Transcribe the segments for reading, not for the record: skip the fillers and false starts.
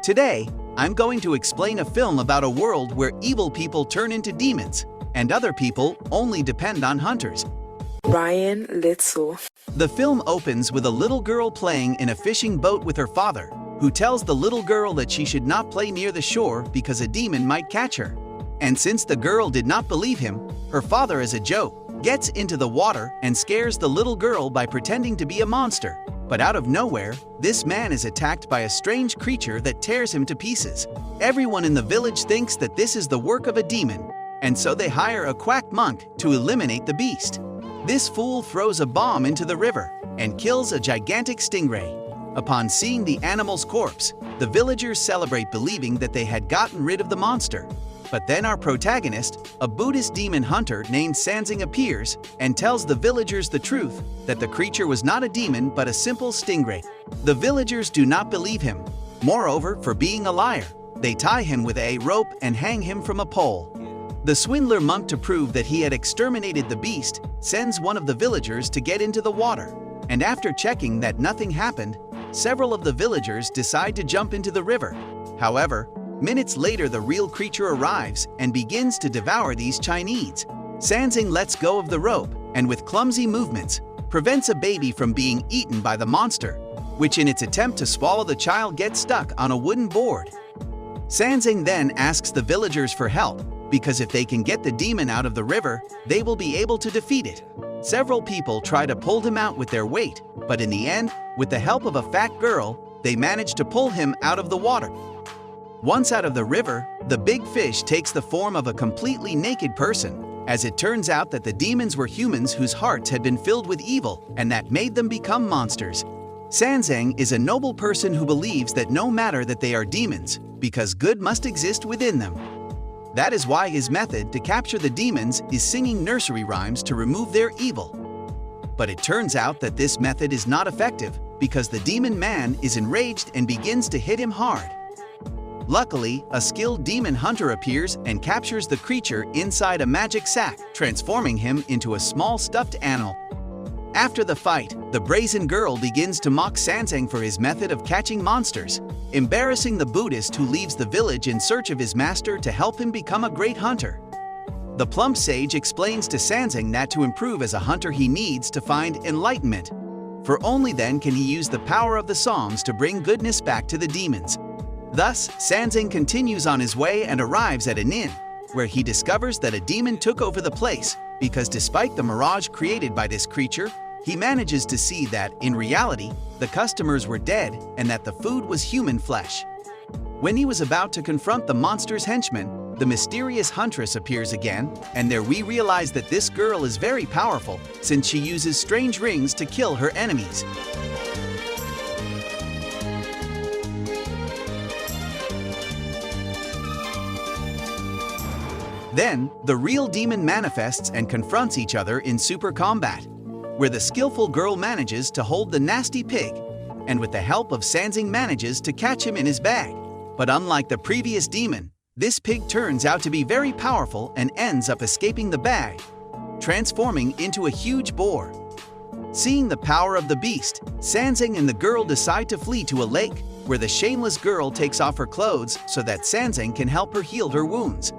Today, I'm going to explain a film about a world where evil people turn into demons, and other people only depend on hunters. Ryan Litzel. The film opens with a little girl playing in a fishing boat with her father, who tells the little girl that she should not play near the shore because a demon might catch her. And since the girl did not believe him, her father, as a joke, gets into the water and scares the little girl by pretending to be a monster. But out of nowhere, this man is attacked by a strange creature that tears him to pieces. Everyone in the village thinks that this is the work of a demon, and so they hire a quack monk to eliminate the beast. This fool throws a bomb into the river and kills a gigantic stingray. Upon seeing the animal's corpse, the villagers celebrate, believing that they had gotten rid of the monster. But then our protagonist, a Buddhist demon hunter named Sanzang, appears and tells the villagers the truth, that the creature was not a demon but a simple stingray. The villagers do not believe him. Moreover, for being a liar, they tie him with a rope and hang him from a pole. The swindler monk, to prove that he had exterminated the beast, sends one of the villagers to get into the water. And after checking that nothing happened, several of the villagers decide to jump into the river. However, minutes later, the real creature arrives and begins to devour these Chinese. Sanzang lets go of the rope and with clumsy movements prevents a baby from being eaten by the monster, which in its attempt to swallow the child gets stuck on a wooden board. Sanzang then asks the villagers for help, because if they can get the demon out of the river, they will be able to defeat it. Several people try to pull him out with their weight, but in the end, with the help of a fat girl, they manage to pull him out of the water. Once out of the river, the big fish takes the form of a completely naked person, as it turns out that the demons were humans whose hearts had been filled with evil and that made them become monsters. Sanzang is a noble person who believes that no matter that they are demons, because good must exist within them. That is why his method to capture the demons is singing nursery rhymes to remove their evil. But it turns out that this method is not effective, because the demon man is enraged and begins to hit him hard. Luckily, a skilled demon hunter appears and captures the creature inside a magic sack, transforming him into a small stuffed animal. After the fight, the brazen girl begins to mock Sanzang for his method of catching monsters, embarrassing the Buddhist, who leaves the village in search of his master to help him become a great hunter. The plump sage explains to Sanzang that to improve as a hunter he needs to find enlightenment, for only then can he use the power of the songs to bring goodness back to the demons. Thus, Sanzang continues on his way and arrives at an inn, where he discovers that a demon took over the place, because despite the mirage created by this creature, he manages to see that, in reality, the customers were dead and that the food was human flesh. When he was about to confront the monster's henchmen, the mysterious huntress appears again, and there we realize that this girl is very powerful, since she uses strange rings to kill her enemies. Then, the real demon manifests and confronts each other in super combat, where the skillful girl manages to hold the nasty pig, and with the help of Sanzang manages to catch him in his bag. But unlike the previous demon, this pig turns out to be very powerful and ends up escaping the bag, transforming into a huge boar. Seeing the power of the beast, Sanzang and the girl decide to flee to a lake, where the shameless girl takes off her clothes so that Sanzang can help her heal her wounds.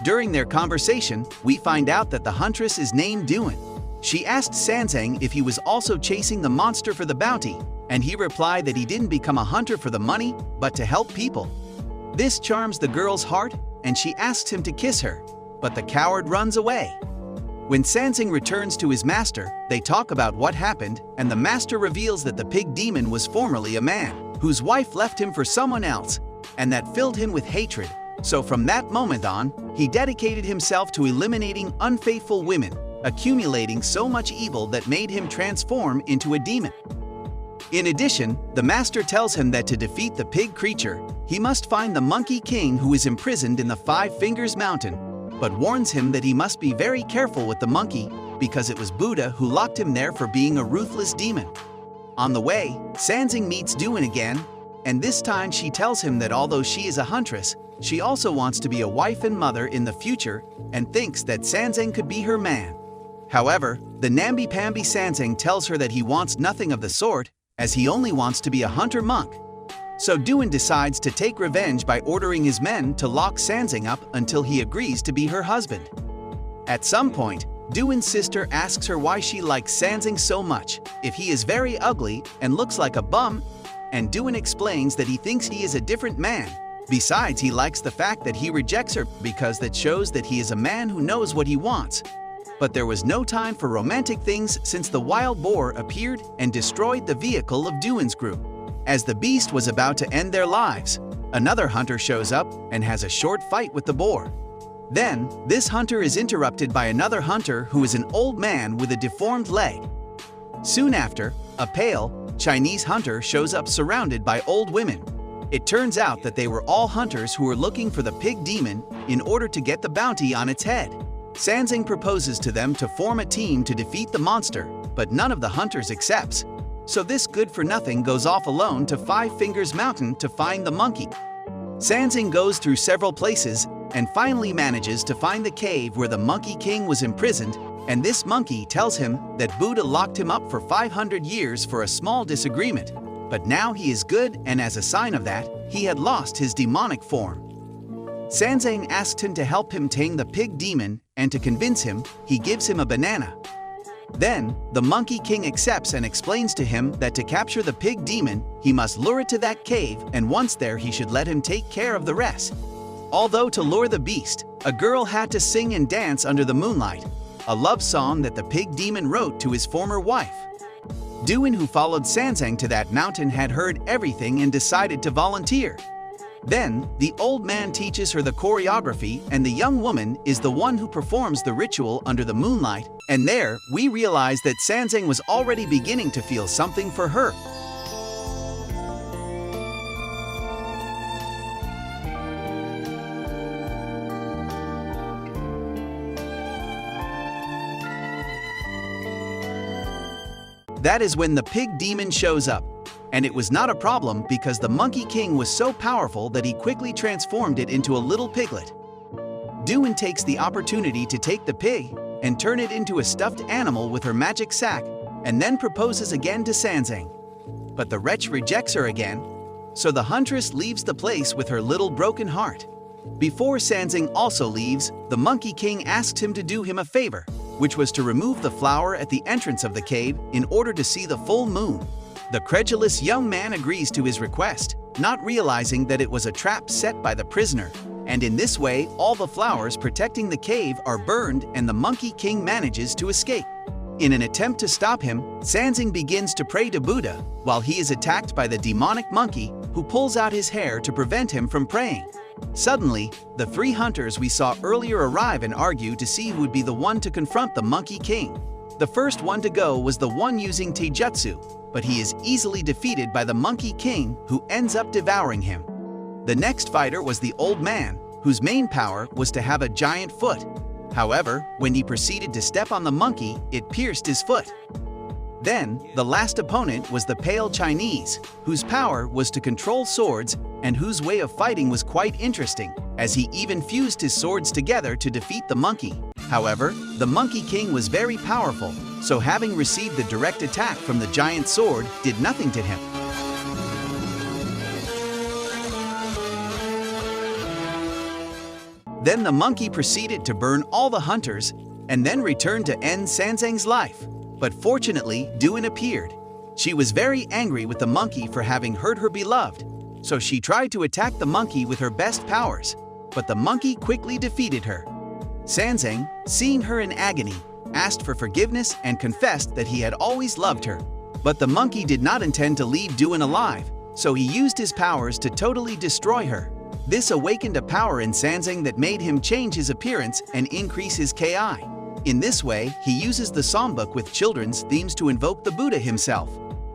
During their conversation, we find out that the huntress is named Duan. She asked Sanzang if he was also chasing the monster for the bounty, and he replied that he didn't become a hunter for the money, but to help people. This charms the girl's heart, and she asks him to kiss her, but the coward runs away. When Sanzang returns to his master, they talk about what happened, and the master reveals that the pig demon was formerly a man, whose wife left him for someone else, and that filled him with hatred. So from that moment on, he dedicated himself to eliminating unfaithful women, accumulating so much evil that made him transform into a demon. In addition, the master tells him that to defeat the pig creature, he must find the monkey king who is imprisoned in the Five Fingers Mountain, but warns him that he must be very careful with the monkey, because it was Buddha who locked him there for being a ruthless demon. On the way, Sanzang meets Duan again, and this time she tells him that although she is a huntress, she also wants to be a wife and mother in the future and thinks that Sanzang could be her man. However, the namby-pamby Sanzang tells her that he wants nothing of the sort, as he only wants to be a hunter monk. So Duan decides to take revenge by ordering his men to lock Sanzang up until he agrees to be her husband. At some point, Duan's sister asks her why she likes Sanzang so much, if he is very ugly and looks like a bum, and Duan explains that he thinks he is a different man. Besides, he likes the fact that he rejects her because that shows that he is a man who knows what he wants. But there was no time for romantic things since the wild boar appeared and destroyed the vehicle of Duan's group. As the beast was about to end their lives, another hunter shows up and has a short fight with the boar. Then, this hunter is interrupted by another hunter who is an old man with a deformed leg. Soon after, a pale, Chinese hunter shows up surrounded by old women. It turns out that they were all hunters who were looking for the pig demon in order to get the bounty on its head. Sanzang proposes to them to form a team to defeat the monster, but none of the hunters accepts. So this good-for-nothing goes off alone to Five Fingers Mountain to find the monkey. Sanzang goes through several places and finally manages to find the cave where the Monkey King was imprisoned, and this monkey tells him that Buddha locked him up for 500 years for a small disagreement, but now he is good, and as a sign of that, he had lost his demonic form. Sanzang asked him to help him tame the pig demon, and to convince him, he gives him a banana. Then, the Monkey King accepts and explains to him that to capture the pig demon, he must lure it to that cave, and once there he should let him take care of the rest. Although to lure the beast, a girl had to sing and dance under the moonlight, a love song that the pig demon wrote to his former wife. Duan, who followed Sanzang to that mountain, had heard everything and decided to volunteer. Then, the old man teaches her the choreography, and the young woman is the one who performs the ritual under the moonlight, and there, we realize that Sanzang was already beginning to feel something for her. That is when the pig demon shows up. And it was not a problem because the Monkey King was so powerful that he quickly transformed it into a little piglet. Duan takes the opportunity to take the pig and turn it into a stuffed animal with her magic sack, and then proposes again to Sanzang. But the wretch rejects her again, so the huntress leaves the place with her little broken heart. Before Sanzang also leaves, the Monkey King asks him to do him a favor, which was to remove the flower at the entrance of the cave in order to see the full moon. The credulous young man agrees to his request, not realizing that it was a trap set by the prisoner, and in this way all the flowers protecting the cave are burned and the Monkey King manages to escape. In an attempt to stop him, Sanzang begins to pray to Buddha while he is attacked by the demonic monkey, who pulls out his hair to prevent him from praying. Suddenly, the three hunters we saw earlier arrive and argue to see who would be the one to confront the Monkey King. The first one to go was the one using taijutsu, but he is easily defeated by the Monkey King, who ends up devouring him. The next fighter was the old man, whose main power was to have a giant foot. However, when he proceeded to step on the monkey, it pierced his foot. Then, the last opponent was the pale Chinese, whose power was to control swords and whose way of fighting was quite interesting, as he even fused his swords together to defeat the monkey. However, the Monkey King was very powerful, so having received the direct attack from the giant sword did nothing to him. Then the monkey proceeded to burn all the hunters and then returned to end Sanzang's life. But fortunately, Duan appeared. She was very angry with the monkey for having hurt her beloved, so she tried to attack the monkey with her best powers, but the monkey quickly defeated her. Sanzang, seeing her in agony, asked for forgiveness and confessed that he had always loved her. But the monkey did not intend to leave Duan alive, so he used his powers to totally destroy her. This awakened a power in Sanzang that made him change his appearance and increase his Ki. In this way, he uses the songbook with children's themes to invoke the Buddha himself.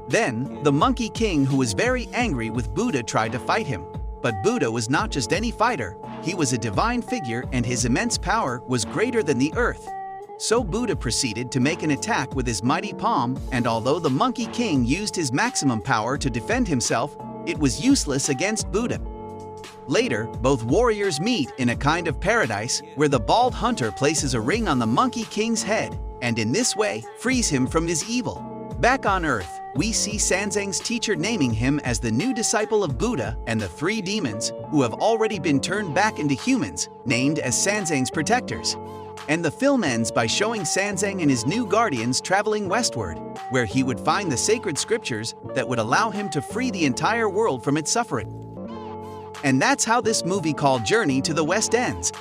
Then, the Monkey King, who was very angry with Buddha, tried to fight him. But Buddha was not just any fighter, he was a divine figure and his immense power was greater than the earth. So Buddha proceeded to make an attack with his mighty palm, and although the Monkey King used his maximum power to defend himself, it was useless against Buddha. Later, both warriors meet in a kind of paradise where the bald hunter places a ring on the Monkey King's head and in this way frees him from his evil. Back on Earth, we see Sanzang's teacher naming him as the new disciple of Buddha and the 3 demons, who have already been turned back into humans, named as Sanzang's protectors. And the film ends by showing Sanzang and his new guardians traveling westward, where he would find the sacred scriptures that would allow him to free the entire world from its suffering. And that's how this movie called Journey to the West ends.